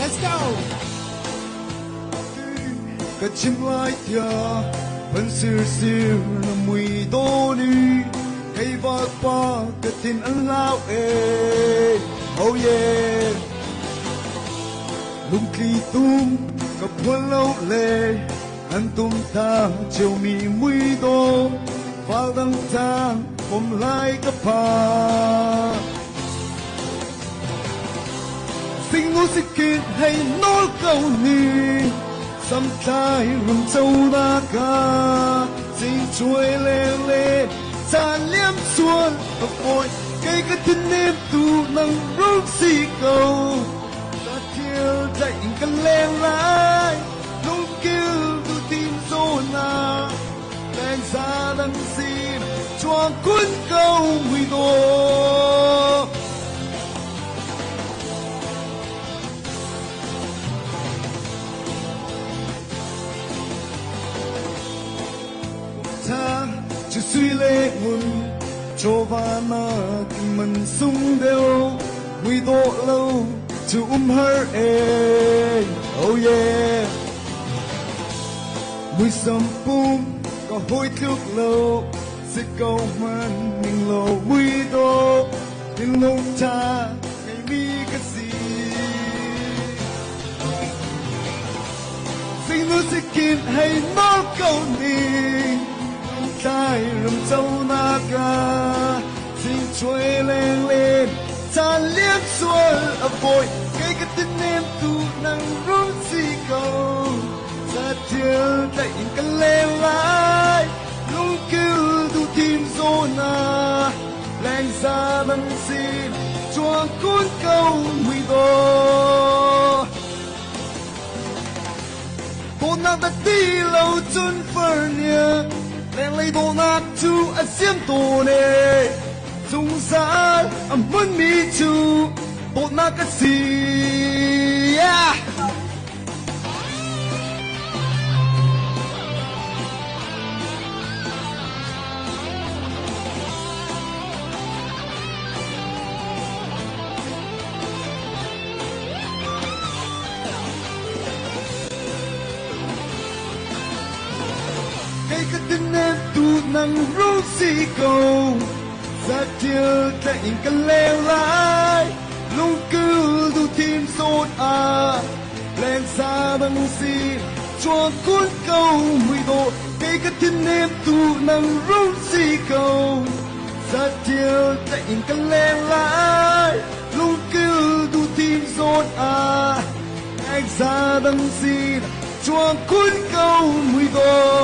let's go. Cả chim lai thia vẫn siêu là mùi đô đi cây vác qua cả tin ăn lao oh yeah lung kỳ tung cả buồn lâu lệ anh tung ta chiều mì mùi đô phá đăng thang ôm lại cả pa sinh ngô sinh kiệt hay nói câu này sắm tay rừng châu đa ca xin chuối lê lê xa liếm xuân ở vội cây cái thân em tu nâng rút xì cầu ta thiêu dậy cần lên lại lúc kêu tu tin dô na lên ra đằng xin cho cuốn câu mùi đồ ta chỉ suy lệ nguồn cho va na kinh mình sung đều mùi độ lâu to her oh yeah mùi sầm bùm có hôi thuốc lâu sẽ câu man mình lâu mùi độ nhưng lâu ta ngày mi cái gì sinh nó sẽ kín hay nói câu này tai rầm châu na ca xin chuối lên lên ta liếm xuân ở vội cây cái tin em tu nắng rút xì cầu ta thiếu dậy cần lên lại lúc kêu tu tìm dô na lên ra đằng xin cho cuốn câu mùi đồ cô nàng ta đi lâu chân phở nhẹ lên lấy đồ nát chú ở xiêm tổ nè dung giá ở muốn mi chú bộ nát cái gì yeah. Cây cái tin em tu nắng rút xì cầu ra thiêu tại cần leo lại lúc cứ tu thêm sốt lên xa bằng xì cho cuốn câu mùi độ cây cái tin em tu nắng rút xì cầu ra thiêu tại cần leo lại lúc cứ tu thêm sốt anh ra bằng xì cho cuốn câu mùi độ